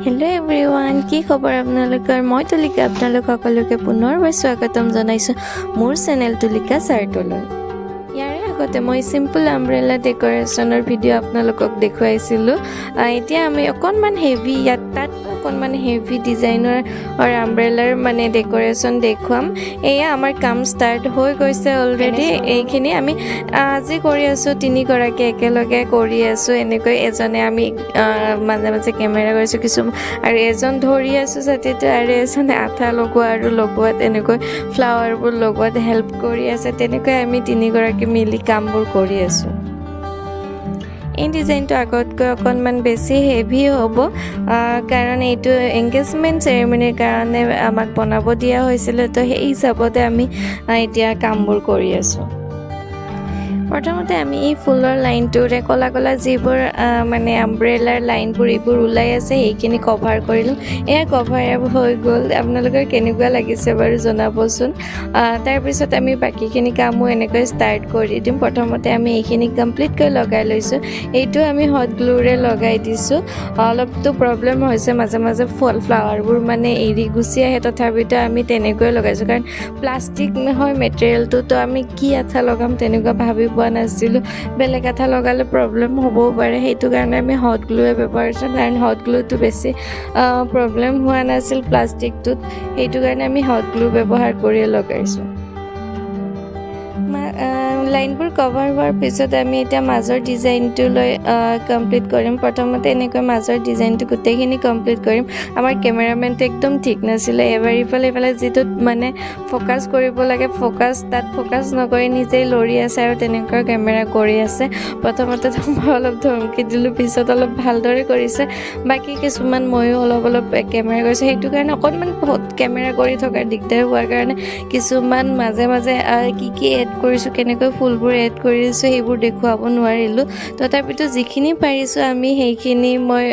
Hello everyone, কি খবৰ আপোনালোকৰ? মই তুলিকা আপোনালোক সকলোকে পুনৰবাৰ স্বাগতম জনাইছোঁ মোৰ চেনেল তুলিকা চাৰ্টলৈ। ইয়াৰে আগতে মই সিম্পল আমব্ৰেলা ডেকৰেশ্যনৰ ভিডিঅ' আপোনালোকক দেখুৱাইছিলোঁ। এতিয়া আমি অকণমান হেভি তাত অকণমান হেভি ডিজাইনৰ আমব্ৰেলাৰ মানে ডেকৰেশ্যন দেখুৱাম। এয়া আমাৰ কাম ষ্টাৰ্ট হৈ গৈছে অলৰেডি। এইখিনি আমি আজি কৰি আছোঁ, তিনিগৰাকী একেলগে কৰি আছোঁ। এনেকৈ এজনে আমি মাজে মাজে কেমেৰা কৰিছোঁ আৰু এজন ধৰি আছোঁ ছাতিটো, আৰু এজনে আঠা লগোৱা আৰু লগোৱাত এনেকৈ ফ্লাৱাৰবোৰ লগোৱাত হেল্প কৰি আছে। তেনেকৈ আমি তিনিগৰাকী মিলি কামবোৰ কৰি আছোঁ। এই ডিজাইনটো আগতকৈ অকণমান বেছি হেভি হ'ব, কাৰণ এইটো এংগেজমেণ্ট চেৰেমনিৰ কাৰণে আমাক বনাব দিয়া হৈছিলে। তো সেই হিচাপতে আমি এতিয়া কামবোৰ কৰি আছোঁ। প্ৰথমতে আমি এই ফুলৰ লাইনটোৰে ক'লা ক'লা যিবোৰ মানে আমব্ৰেলাৰ লাইনবোৰ এইবোৰ ওলাই আছে সেইখিনি কভাৰ কৰিলোঁ। এয়া কভাৰ হৈ গ'ল। আপোনালোকৰ কেনেকুৱা লাগিছে বাৰু জনাবচোন। তাৰপিছত আমি বাকীখিনি কামো এনেকৈ ষ্টাৰ্ট কৰি দিম। প্ৰথমতে আমি এইখিনি কমপ্লিটকৈ লগাই লৈছোঁ। এইটো আমি হট গ্লুৰে লগাই দিছোঁ। অলপতো প্ৰব্লেম হৈছে, মাজে মাজে ফ্লাৱাৰবোৰ মানে এৰি গুচি আহে, তথাপিতো আমি তেনেকৈ লগাইছোঁ, কাৰণ প্লাষ্টিক হয় মেটেৰিয়েলটো। তো আমি কি আঠা লগাম তেনেকুৱা ভাবি পোৱা নাছিলোঁ। বেলেগ আঠা লগালে প্ৰব্লেম হ'বও পাৰে, সেইটো কাৰণে আমি হট গ্লুৱে ব্যৱহাৰ কৰিছোঁ। কাৰণ হট গ্লুটো বেছি প্ৰব্লেম হোৱা নাছিল প্লাষ্টিকটোত, সেইটো কাৰণে আমি হট গ্লু ব্যৱহাৰ কৰিয়ে লগাইছোঁ। লাইনবোৰ কভাৰ হোৱাৰ পিছত আমি এতিয়া মাজৰ ডিজাইনটো লৈ কমপ্লিট কৰিম। প্ৰথমতে এনেকৈ মাজৰ ডিজাইনটো গোটেইখিনি কমপ্লিট কৰিম। আমাৰ কেমেৰামেনটো একদম ঠিক নাছিলে, এবাৰ ইফালে যিটোত মানে ফ'কাছ কৰিব লাগে তাত ফ'কাছ নকৰি নিজেই লৰি আছে আৰু তেনেকুৱা কেমেৰা কৰি আছে। প্ৰথমতে মই অলপ ধমকি দিলোঁ, পিছত অলপ ভালদৰে কৰিছে। বাকী কিছুমান ময়ো অলপ কেমেৰা কৰিছোঁ, সেইটো কাৰণে অকণমান কেমেৰা কৰি থকাৰ দিগদাৰ হোৱাৰ কাৰণে কিছুমান মাজে মাজে কি এড কৰিছোঁ, কেনেকৈ ফুলবোৰ এড কৰিছোঁ সেইবোৰ দেখুৱাব নোৱাৰিলোঁ। তথাপিতো যিখিনি পাৰিছোঁ আমি সেইখিনি মই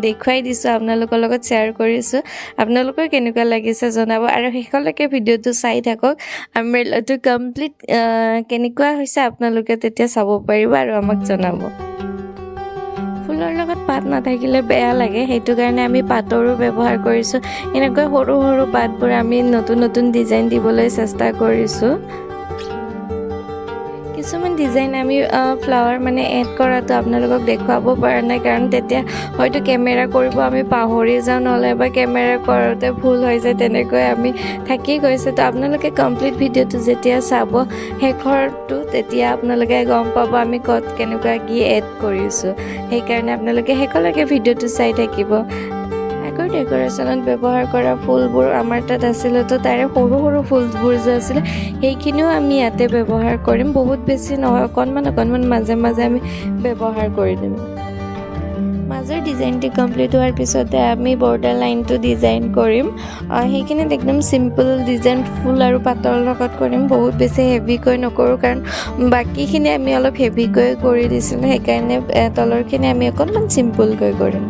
দেখুৱাই দিছোঁ, আপোনালোকৰ লগত শ্বেয়াৰ কৰিছোঁ। আপোনালোকৰ কেনেকুৱা লাগিছে জনাব, আৰু শেষলৈকে ভিডিঅ'টো চাই থাকক। আমব্ৰেলাটো কমপ্লিট কেনেকুৱা হৈছে আপোনালোকে তেতিয়া চাব পাৰিব আৰু আমাক জনাব। ফুলৰ লগত পাত নাথাকিলে বেয়া লাগে, সেইটো কাৰণে আমি পাতৰো ব্যৱহাৰ কৰিছোঁ। এনেকৈ সৰু সৰু পাতবোৰ আমি নতুন ডিজাইন দিবলৈ চেষ্টা কৰিছোঁ। কিছুমান ডিজাইন আমি ফ্লাৱাৰ মানে এড কৰাটো আপোনালোকক দেখুৱাব পৰা নাই, কাৰণ তেতিয়া হয়তো কেমেৰা কৰিব আমি পাহৰি যাওঁ, নহ'লে বা কেমেৰা কৰোঁতে ভুল হৈ যায়, তেনেকৈ আমি থাকি গৈছে। তো আপোনালোকে কমপ্লিট ভিডিঅ'টো যেতিয়া চাব শেষৰটো, তেতিয়া আপোনালোকে গম পাব আমি ক'ত কেনেকুৱা কি এড কৰিছোঁ। সেইকাৰণে আপোনালোকে শেষলৈকে ভিডিঅ'টো চাই থাকিব। আগৰ ডেকৰেশ্যনত ব্যৱহাৰ কৰা ফুলবোৰ আমাৰ তাত আছিলে, তো তাৰে সৰু সৰু ফুলবোৰ যে আছিলে সেইখিনিও আমি ইয়াতে ব্যৱহাৰ কৰিম। বহুত বেছি নহয়, অকণমান মাজে মাজে আমি ব্যৱহাৰ কৰি দিম। মাজৰ ডিজাইনটো কমপ্লিট হোৱাৰ পিছতে আমি বৰ্ডাৰ লাইনটো ডিজাইন কৰিম। সেইখিনিত একদম চিম্পল ডিজাইন ফুল আৰু পাতৰ লগত কৰিম, বহুত বেছি হেভিকৈ নকৰোঁ, কাৰণ বাকীখিনি আমি অলপ হেভিকৈ কৰি দিছিলোঁ। সেইকাৰণে তলৰখিনি আমি অকণমান চিম্পলকৈ কৰিম।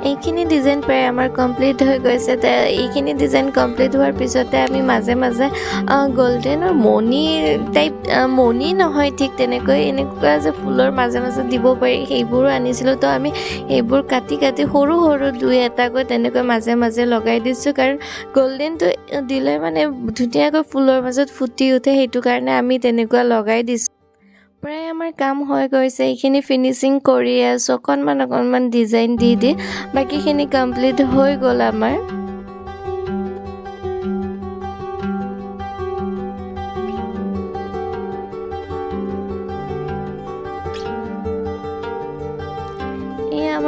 এইখিনি ডিজাইন প্ৰায় আমাৰ কমপ্লিট হৈ গৈছে। এইখিনি ডিজাইন কমপ্লিট হোৱাৰ পিছতে আমি মাজে মাজে গল্ডেনৰ মণি টাইপ, মণি নহয় ঠিক তেনেকৈ, এনেকুৱা যে ফুলৰ মাজে মাজে দিব পাৰি সেইবোৰো আনিছিলোঁ। তো আমি সেইবোৰ কাটি সৰু সৰু দুই এটাকৈ তেনেকৈ মাজে মাজে লগাই দিছোঁ, কাৰণ গল্ডেনটো দিলে মানে ধুনীয়াকৈ ফুলৰ মাজত ফুটি উঠে, সেইটো কাৰণে আমি তেনেকুৱা লগাই দিছোঁ। প্ৰায় আমাৰ কাম হৈ গৈছে, এইখিনি ফিনিচিং কৰি আছোঁ, অকণমান ডিজাইন দি বাকীখিনি কমপ্লিট হৈ গ'ল আমাৰ।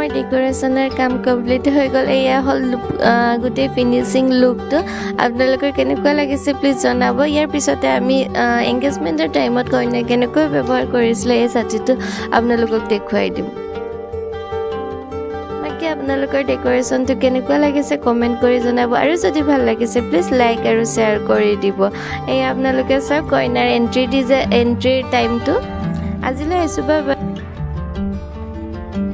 আমাৰ ডেক'ৰেশ্যনৰ কাম কমপ্লিট হৈ গ'ল এয়া হ'ল গোটেই ফিনিচিং লুকটো আপোনালোকৰ কেনেকুৱা লাগিছে প্লিজ জনাব ইয়াৰ পিছতে আমি এংগেজমেণ্টৰ টাইমত কইনাই কেনেকৈ ব্যৱহাৰ কৰিছিলে এই ছাতিটো আপোনালোকক দেখুৱাই দিম বাকী আপোনালোকৰ ডেক'ৰেশ্যনটো কেনেকুৱা লাগিছে কমেণ্ট কৰি জনাব আৰু যদি ভাল লাগিছে প্লিজ লাইক আৰু শ্বেয়াৰ কৰি দিব এয়া আপোনালোকে চাওক কইনাৰ এণ্ট্ৰিৰ টাইমটো আজিলৈ আহিছোঁ বা